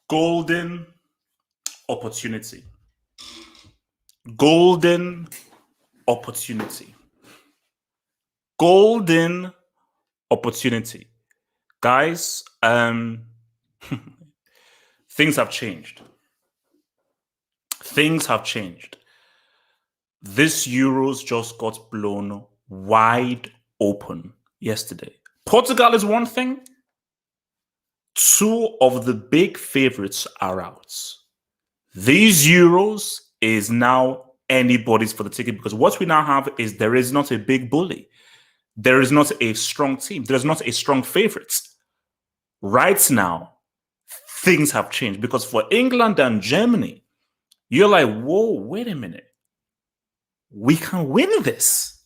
Golden opportunity. Golden opportunity. Golden opportunity. Guys, things have changed. Things have changed. This Euros just got blown wide open yesterday. Portugal is one thing. Two of the big favorites are out. These Euros is now anybody's for the ticket, because what we now have is there is not a big bully. There is not a strong team. There's not a strong favorite. Right now, things have changed, because for England and Germany, you're like, whoa, wait a minute. We can win this.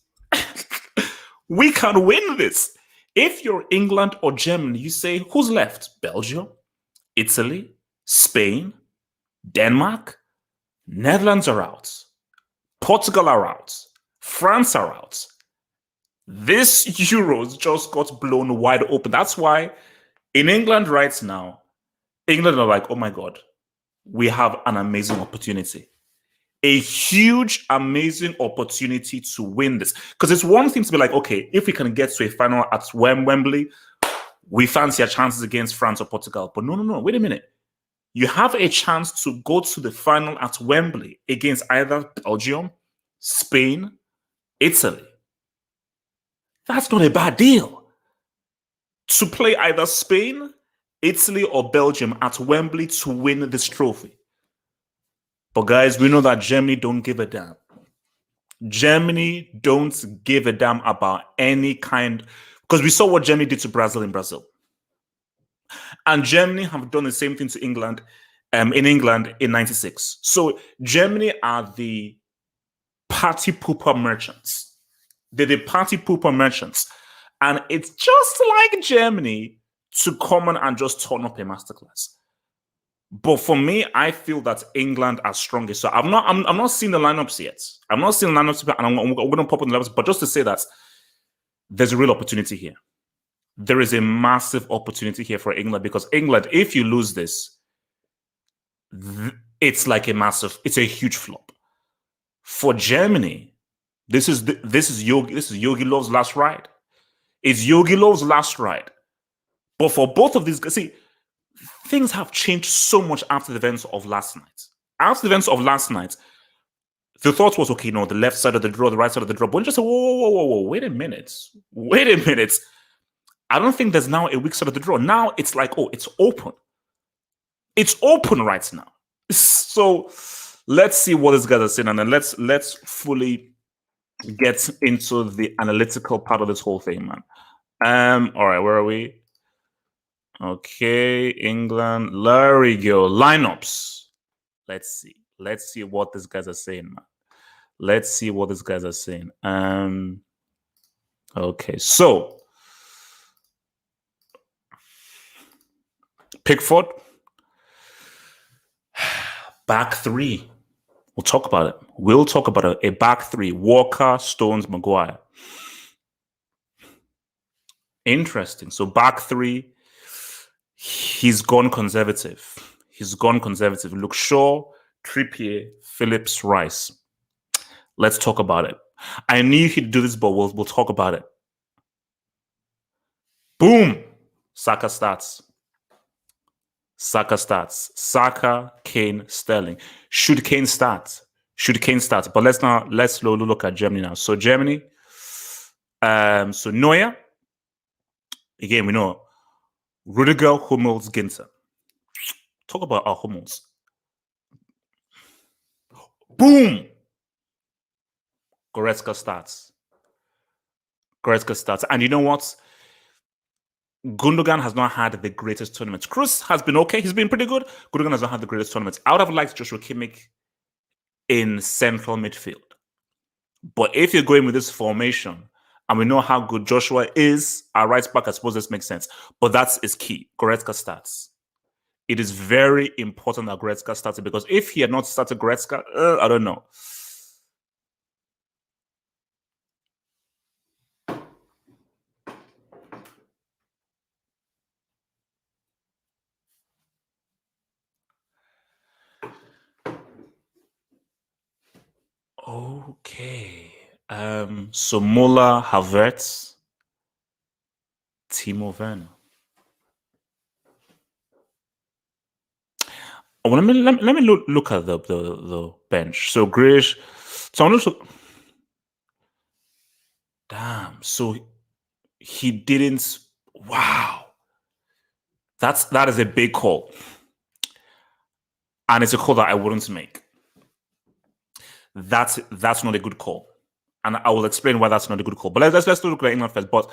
We can win this. If you're England or Germany, you say, who's left? Belgium, Italy, Spain, Denmark, Netherlands are out. Portugal are out. France are out. This Euros just got blown wide open. That's why in England right now, England are like, oh my God, we have an amazing opportunity. A huge, amazing opportunity to win this. Because it's one thing to be like, okay, if we can get to a final at Wembley, we fancy our chances against France or Portugal. But no, wait a minute. You have a chance to go to the final at Wembley against either Belgium, Spain, Italy. That's not a bad deal. To play either Spain, Italy, or Belgium at Wembley to win this trophy. But guys, we know that Germany don't give a damn. Germany don't give a damn about any kind, because we saw what Germany did to Brazil in Brazil. And Germany have done the same thing to England in England in 96. So Germany are the party pooper merchants. They're the party pooper merchants. And it's just like Germany to come on and just turn up a masterclass. But for me, I feel that England are strongest. So I'm not seeing the lineups yet. I'm not seeing the lineups, and I'm going to pop on the lineups. But just to say that there's a real opportunity here. There is a massive opportunity here for England, because England, if you lose this, it's like it's a huge flop. For Germany, this is Yogi Löw's last ride. It's Yogi Löw's last ride. But for both of these guys, see, things have changed so much after the events of last night. After the events of last night, the thought was, okay, no, the left side of the draw, the right side of the draw. But you just say, whoa, wait a minute. I don't think there's now a weak side of the draw. Now it's like, oh, it's open. It's open right now. So let's see what these guys are saying, and then let's fully get into the analytical part of this whole thing, man. All right, where are we? Okay, England. There we go. Lineups. Let's see what these guys are saying, man. Let's see what these guys are saying. Okay, so Pickford, back three. We'll talk about it. We'll talk about it. A back three: Walker, Stones, Maguire. Interesting. So back three. He's gone conservative. Look, Shaw, Trippier, Phillips, Rice. Let's talk about it. I knew he'd do this, but we'll talk about it. Boom! Saka starts. Saka, Kane, Sterling. Should Kane start? But let's look at Germany now. So Germany, so Neuer. Again, we know Rudiger, Hummels, Ginter. Talk about our Hummels. Boom! Goretzka starts. And you know what? Gundogan has not had the greatest tournament. Kroos has been okay. He's been pretty good. Gundogan has not had the greatest tournament. I would have liked Joshua Kimmich in central midfield. But if you're going with this formation, and we know how good Joshua is at right back, I suppose this makes sense. But that is key. Goretzka starts. It is very important that Goretzka started, because if he had not started Goretzka, I don't know. Okay. So Muller, Havertz, Timo Werner. Oh, let me look at the bench. So Grealish. So I'm also damn. So he didn't. Wow, that is a big call, and it's a call that I wouldn't make. That's not a good call, and I will explain why that's not a good call. But let's look at England first. But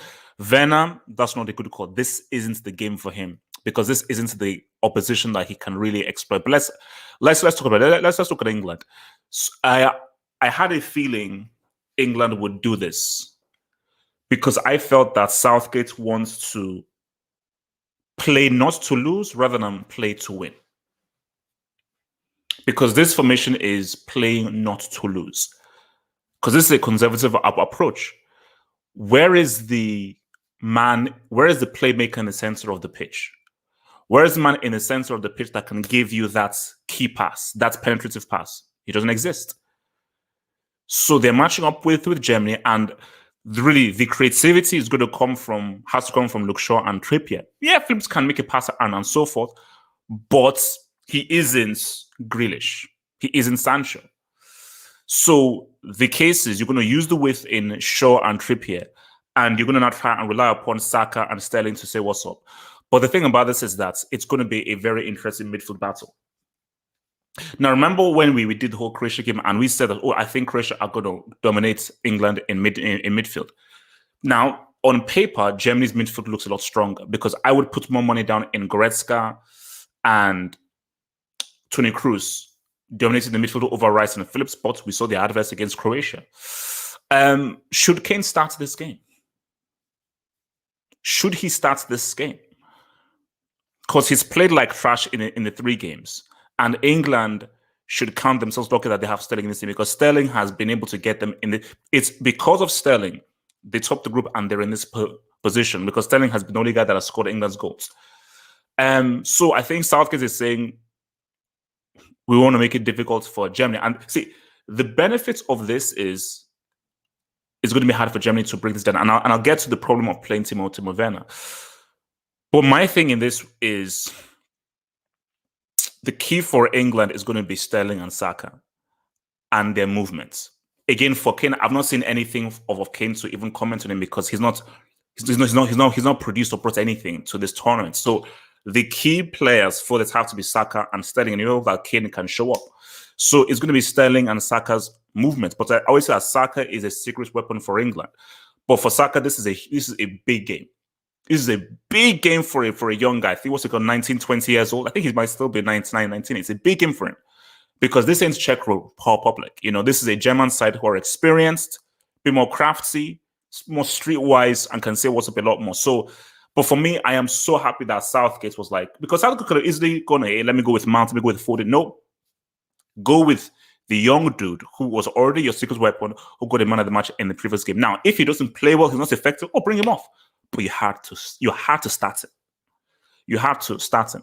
Werner, that's not a good call. This isn't the game for him because this isn't the opposition that he can really exploit. But let's talk about it. Let's look at England. So I had a feeling England would do this because I felt that Southgate wants to play not to lose rather than play to win. Because this formation is playing not to lose. Because this is a conservative approach. Where is the playmaker in the center of the pitch? Where is the man in the center of the pitch that can give you that key pass, that penetrative pass? He doesn't exist. So they're matching up with Germany, and really the creativity has to come from Luke Shaw and Trippier. Yeah, Phillips can make a pass and so forth, but he isn't Grealish. He isn't Sancho. So the case is you're going to use the width in Shaw and Trippier, and you're going to not try and rely upon Saka and Sterling to say what's up. But the thing about this is that it's going to be a very interesting midfield battle. Now, remember when we did the whole Croatia game and we said that, I think Croatia are going to dominate England in midfield. Now, on paper, Germany's midfield looks a lot stronger because I would put more money down in Goretzka and Toni Kroos dominating the midfield over Rice and Phillips, but we saw the adverse against Croatia. Should Kane start this game? Should he start this game? Because he's played like trash in the 3 games. And England should count themselves lucky that they have Sterling in this team because Sterling has been able to get them in the. It's because of Sterling they top the group and they're in this position because Sterling has been the only guy that has scored England's goals. So I think Southgate is saying we want to make it difficult for Germany. And see, the benefits of this is it's going to be hard for Germany to bring this down. And I'll get to the problem of playing Timo Werner. But my thing in this is the key for England is going to be Sterling and Saka and their movements. Again, for Kane, I've not seen anything of Kane to even comment on him because he's not produced or brought anything to this tournament. So the key players for this have to be Saka and Sterling, and you know that Kane can show up. So it's going to be Sterling and Saka's movements. But I always say that Saka is a secret weapon for England. But for Saka, this is a big game. This is a big game for a young guy. I think he was like 19, 20 years old. I think he might still be 19, 19. It's a big game for him because this ain't Czech Republic. You know, this is a German side who are experienced, a bit more crafty, more streetwise, and can say what's up a lot more. So, but for me, I am so happy that Southgate was like, because Southgate could have easily gone, hey, let me go with Mount, let me go with Foden. No, go with the young dude who was already your secret weapon, who got a man of the match in the previous game. Now, if he doesn't play well, he's not effective, bring him off. But you had to start him. You have to start him.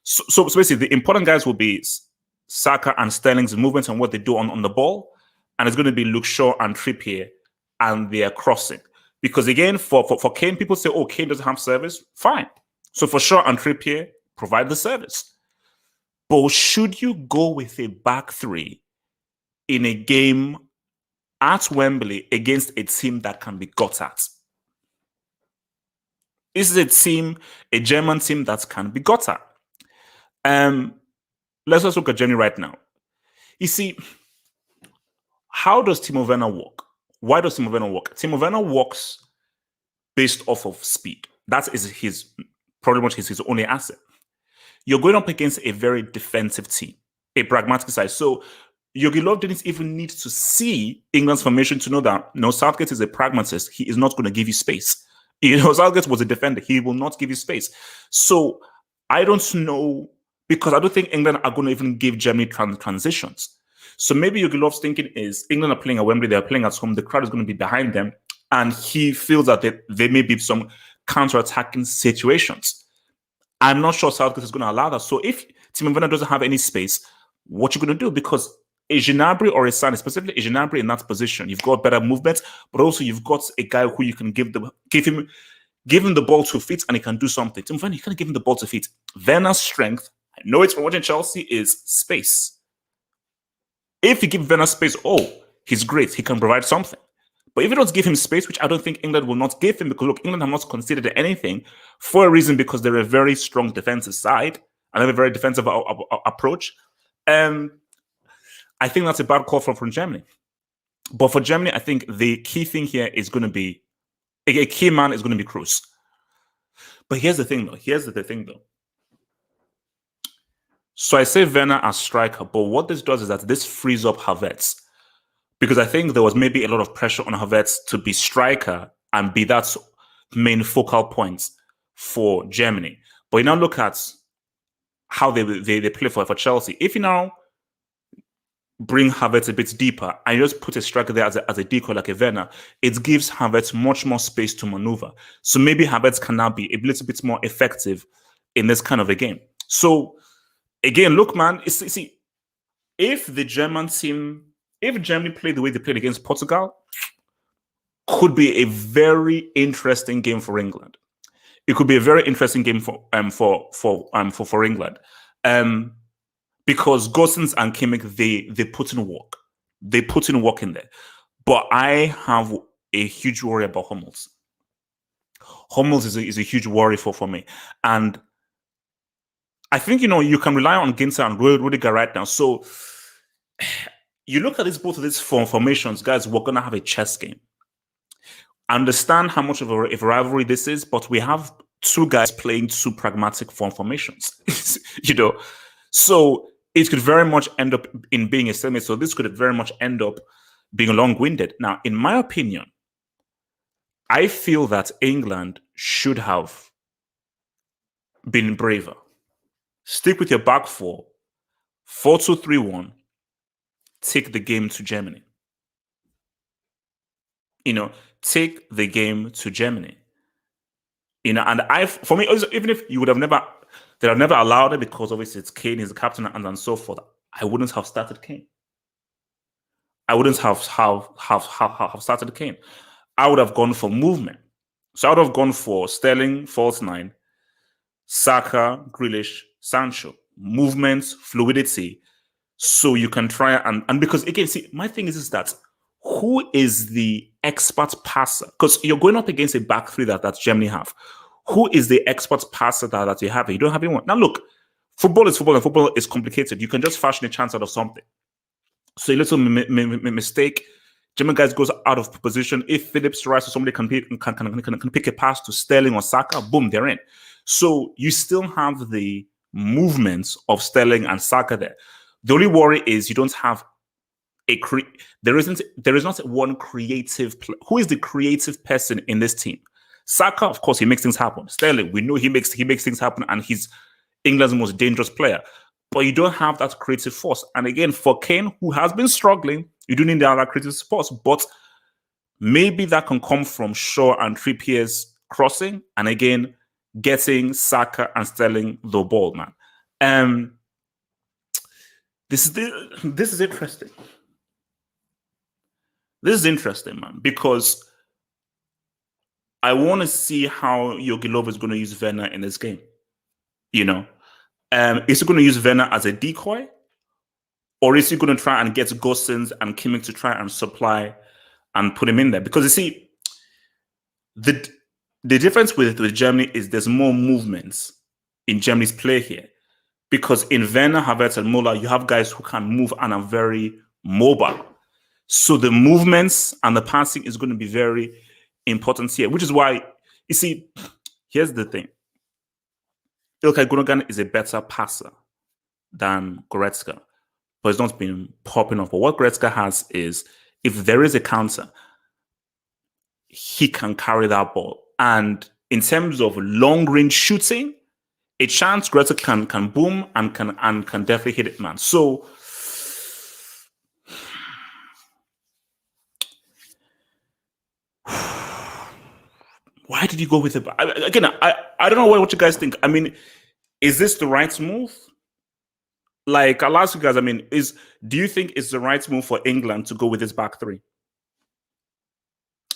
So basically, the important guys will be Saka and Sterling's movements and what they do on the ball. And it's going to be Luke Shaw and Trippier and their crossing. Because again, for Kane, people say, Kane doesn't have service. Fine. So for Shaw and Trippier, provide the service. But should you go with a back 3 in a game at Wembley against a team that can be got at? This is a German team that can be got at. Let's just look at Germany right now. You see, how does Timo Werner work? Why does Timo Werner work? Timo Werner works based off of speed. That is his pretty much his only asset. You're going up against a very defensive team, a pragmatic side. So Jogi Löw didn't even need to see England's formation to know that no, Southgate is a pragmatist. He is not going to give you space. You know, Southgate was a defender. He will not give you space. So I don't know, because I don't think England are going to even give Germany transitions. So maybe Jogi Löw's thinking is England are playing at Wembley, they're playing at home, the crowd is going to be behind them, and he feels that there may be some counter-attacking situations. I'm not sure Southgate is going to allow that. So if Timo Werner doesn't have any space, what you going to do? Because a Gnabry or a Sané, specifically a Gnabry in that position, you've got better movement, but also you've got a guy who you can give him the ball to feet and he can do something. Tim Werner, you can't give him the ball to feet. Werner's strength, I know it's from watching Chelsea, is space. If you give Werner space, he's great. He can provide something. But if you don't give him space, which I don't think England will not give him, because look, England have not considered anything for a reason, because they're a very strong defensive side and have a very defensive approach. I think that's a bad call from Germany. But for Germany, I think the key thing here is going to be, a key man is going to be Kroos. But here's the thing, though. So I say Werner as striker, but what this does is that this frees up Havertz. Because I think there was maybe a lot of pressure on Havertz to be striker and be that main focal point for Germany. But you now look at how they play for Chelsea. If you now bring Havertz a bit deeper and you just put a striker there as a decoy like a Werner, it gives Havertz much more space to maneuver. So maybe Havertz can now be a little bit more effective in this kind of a game. So again, look, man, see, if Germany played the way they played against Portugal, could be a very interesting game for England. It could be a very interesting game for England. Because Gosens and Kimmich, they put in work. They put in work in there. But I have a huge worry about Hummels. Hummels is a huge worry for me. And I think, you can rely on Ginter and Rudiger right now. So you look at both of these formations, guys, we're going to have a chess game. I understand how much of a rivalry this is, but we have two guys playing two pragmatic formations. So it could very much end up in being a stalemate. So this could very much end up being long-winded. Now, in my opinion, I feel that England should have been braver. Stick with your back four, 4-2-3-1, take the game to Germany. Take the game to Germany. And for me, even if you would have never, they'd have never allowed it, because obviously it's Kane, he's the captain, and so forth. I wouldn't have started Kane. I wouldn't have started Kane. I would have gone for movement. So I would have gone for Sterling, false nine, Saka, Grealish, Sancho, movement, fluidity. So you can try and because again, see, my thing is that who is the expert passer? Because you're going up against a back three that Germany have. Who is the expert passer that you have? You don't have anyone. Now look, football is football, and football is complicated. You can just fashion a chance out of something. So a little mistake, German guys goes out of position. If Phillips Rice or somebody can pick a pass to Sterling or Saka, boom, they're in. So you still have the movements of Sterling and Saka there. The only worry is you don't have there is not one creative who is the creative person in this team. Saka, of course, he makes things happen. Sterling, we know he makes things happen, and he's England's most dangerous player. But you don't have that creative force. And again, for Kane, who has been struggling, you do need the other creative force. But maybe that can come from Shaw and Trippier's crossing, and again, getting Saka and Sterling the ball, man. This is interesting. This is interesting, man, because I want to see how Jogi Löw is going to use Werner in this game. Is he going to use Werner as a decoy, or is he going to try and get Gosens and Kimmich to try and supply and put him in there? Because you see, the difference with Germany is there's more movements in Germany's play here. Because in Werner, Havertz, and Müller, you have guys who can move and are very mobile. So the movements and the passing is going to be very important here, which is why, you see, here's the thing. Ilkay Gundogan is a better passer than Goretzka, but it's not been popping up. But what Goretzka has is, if there is a counter, he can carry that ball. And in terms of long-range shooting, a chance Goretzka can boom and can definitely hit it, man. So why did you go with it? Again, I don't know what you guys think. I mean, is this the right move? Like, I'll ask you guys, I mean, do you think it's the right move for England to go with this back three?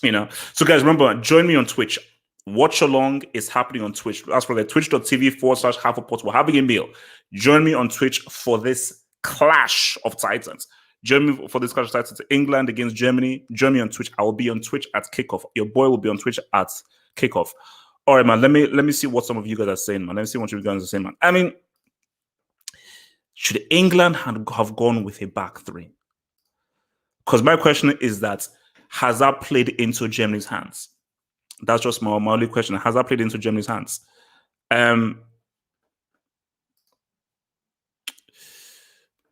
So guys, remember, join me on Twitch. Watch along is happening on Twitch. That's for the twitch.tv/Halfport. We're having a meal. Join me on Twitch for this clash of titans. Join me for this clash of titans. England against Germany. Join me on Twitch. I will be on Twitch at kickoff. Your boy will be on Twitch at kickoff. All right, man. Let me see what some of you guys are saying, man. Let me see what you guys are saying, man. I mean, should England have gone with a back three? Because my question is that, has that played into Germany's hands? That's just my only question. Has that played into Germany's hands? Let's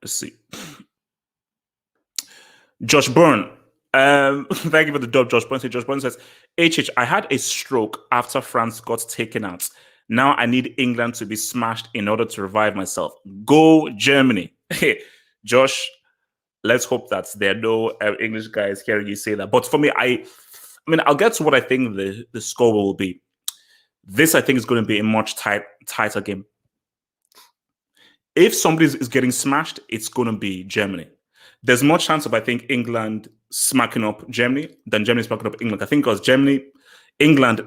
see. Josh Byrne. Thank you for the dub, Josh Byrne. Josh Byrne says, HH, I had a stroke after France got taken out. Now I need England to be smashed in order to revive myself. Go Germany. Hey, Josh, let's hope that there are no English guys hearing you say that. But for me, I mean, I'll get to what I think the score will be. This, I think, is going to be a much tighter game. If somebody is getting smashed, it's going to be Germany. There's more chance of, I think, England smacking up Germany than Germany smacking up England. I think because England,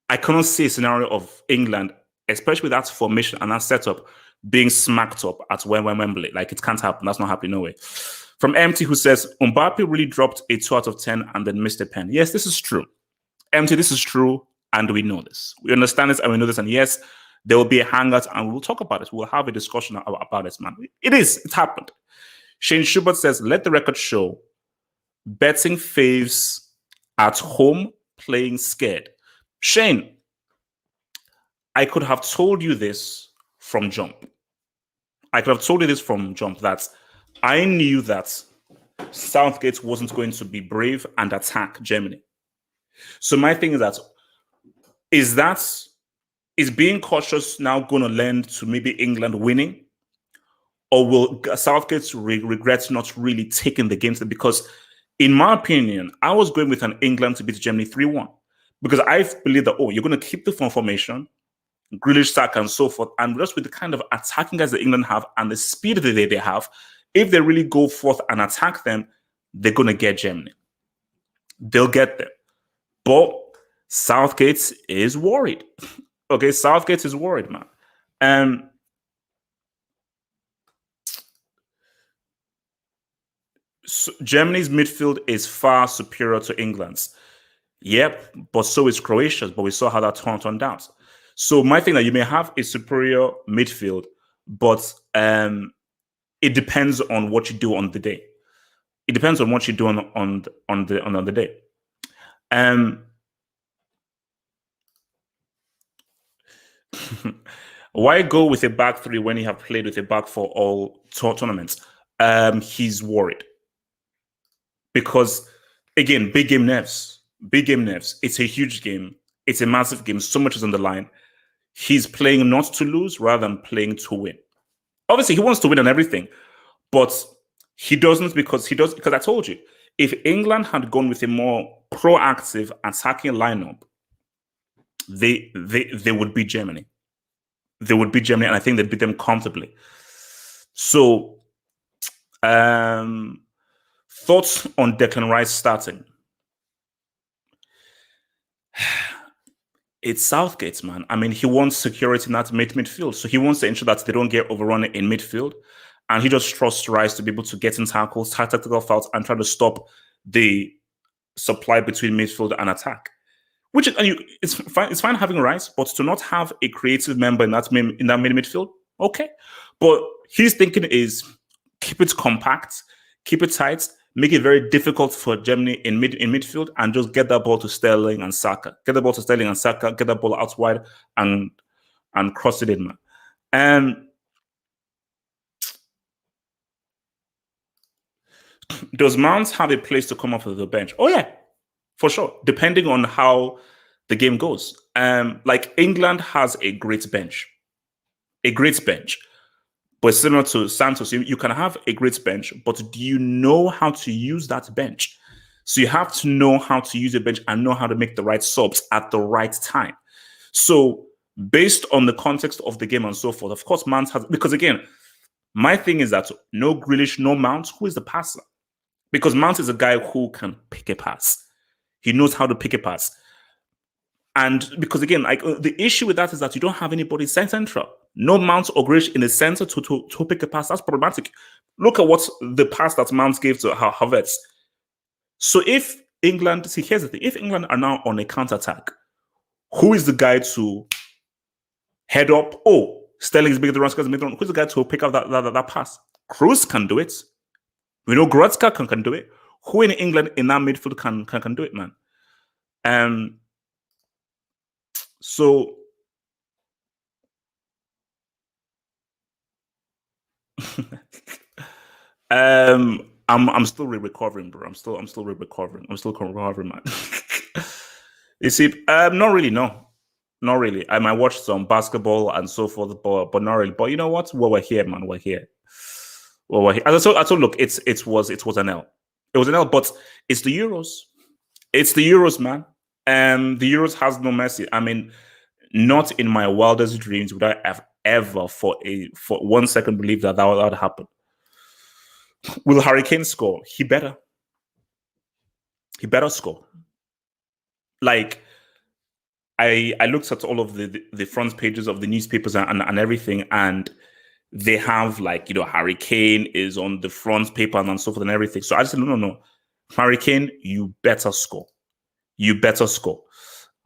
I cannot see a scenario of England, especially with that formation and that setup, being smacked up at Wembley. Like, it can't happen. That's not happening, no way. From MT, who says, Mbappe really dropped a 2 out of 10 and then missed a pen. Yes, this is true. MT, this is true, and we know this. We understand this and we know this, and yes, there will be a hangout and we'll talk about it. We'll have a discussion about this, man. It happened. Shane Schubert says, let the record show betting faves at home playing scared. Shane, I could have told you this from jump. That I knew that Southgate wasn't going to be brave and attack Germany. So my thing is is being cautious now going to lend to maybe England winning? Or will Southgate regret not really taking the games? Because in my opinion, I was going with an England to beat Germany 3-1. Because I believe that, you're going to keep the formation, Grealish, Saka, and so forth, and just with the kind of attacking guys that England have and the speed that they have, if they really go forth and attack them, they're going to get Germany. They'll get them. But Southgate is worried. Okay, Southgate is worried, man. So Germany's midfield is far superior to England's. Yep, but so is Croatia's, but we saw how that turned out. So my thing that you may have a superior midfield, but it depends on what you do on the day. It depends on what you do on the day. Why go with a back three when you have played with a back four all tournaments? He's worried. Because, again, big game nerves. It's a huge game. It's a massive game. So much is on the line. He's playing not to lose rather than playing to win. Obviously, he wants to win on everything, but he doesn't because I told you, if England had gone with a more proactive attacking lineup, they would beat Germany. They would beat Germany, and I think they'd beat them comfortably. So, thoughts on Declan Rice starting? It's Southgate, man. I mean, he wants security in that midfield. So he wants to ensure that they don't get overrun in midfield. And he just trusts Rice to be able to get in tackles, tactical fouls, and try to stop the supply between midfield and attack. Which it's fine having Rice, but to not have a creative member in that mid midfield, okay. But his thinking is keep it compact, keep it tight, make it very difficult for Germany in midfield, and just get that ball to Sterling and Saka. Get the ball to Sterling and Saka, get that ball out wide and cross it in, man. And does Mount have a place to come off of the bench? Oh, yeah, for sure. Depending on how the game goes. Like England has a great bench. But similar to Santos, you can have a great bench, but do you know how to use that bench? So you have to know how to use a bench and know how to make the right subs at the right time. So based on the context of the game and so forth, of course, Mount has, because again, My thing is that no Grealish, no Mount. Who is the passer? Because Mount is a guy who can pick a pass. He knows how to pick a pass. And because again, like the issue with that is that you don't have anybody central. No Mount or Grealish in the center to pick a pass. That's problematic. Look at what the pass that Mount gave to Havertz. So if England, see, here's the thing: if England are now on a counter-attack, who is the guy to head up? Oh, Sterling is bigger than Rascal. Who's the guy to pick up that pass? Cruz can do it. We know Goretzka can do it. Who in England in that midfield can do it, man? So I'm still recovering, bro. I'm still recovering. I'm still recovering, man. You see, not really, no. Not really. I might watch some basketball and so forth, but not really. But you know what? Well, we're here, man. We're here. Well, we're here. As I told, look, it was an L. It was an L, but it's the Euros. It's the Euros, man. The Euros has no mercy. I mean, not in my wildest dreams would I have ever for 1 second believe that would happen. Will Harry Kane score? He better. He better score. Like, I looked at all of the front pages of the newspapers and everything, and they have, like, you know, Harry Kane is on the front paper and so forth and everything. So I just said, no. Harry Kane, you better score. You better score.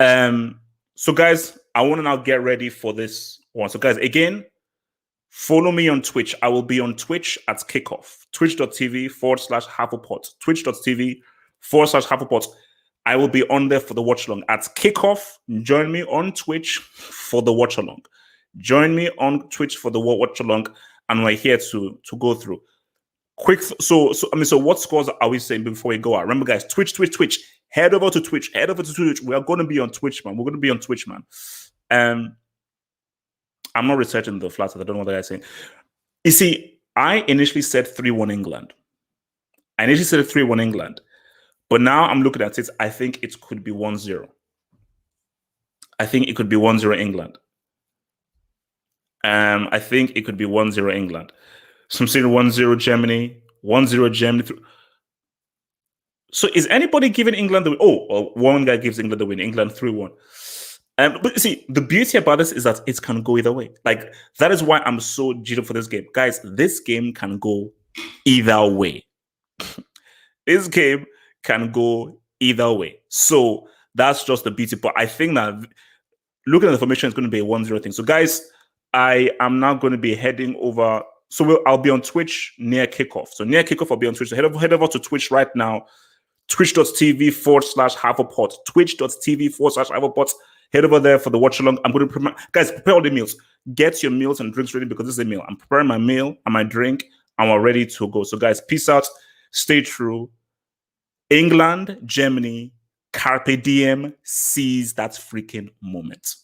So guys, I want to now get ready for this one. So guys, again, follow me on Twitch. I will be on Twitch at kickoff. Twitch.tv/Hufflepot. Twitch.tv/Hufflepot. I will be on there for the watch along at kickoff. Join me on Twitch for the watch along. Join me on Twitch for the watch along, and we're here to go through. Quick. So what scores are we saying before we go out? Remember, guys, Twitch. Head over to Twitch. We are going to be on Twitch, man. We're going to be on Twitch, man. I'm not researching the flats. I don't know what they're saying. You see, I initially said 3-1 England. But now I'm looking at it. I think it could be 1-0. I think it could be 1-0 England. I think it could be 1-0 England. So I'm saying 1-0 Germany. 1-0 Germany. So is anybody giving England the win? Oh, well, one guy gives England the win. England 3-1. But see, the beauty about this is that it can go either way. Like, that is why I'm so jaded for this game. Guys, this game can go either way. This game can go either way. So that's just the beauty. But I think that looking at the formation is going to be a 1-0 thing. So guys, I am now going to be heading over. So I'll be on Twitch near kickoff. So near kickoff, I'll be on Twitch. So head over to Twitch right now. Twitch.tv/Hufflepot. Twitch.tv/Hufflepot. Head over there for the watch along. I'm going to guys, prepare all the meals. Get your meals and drinks ready because this is a meal. I'm preparing my meal and my drink, and we're ready to go. So guys, peace out. Stay true. England, Germany, Carpe Diem, seize that freaking moment.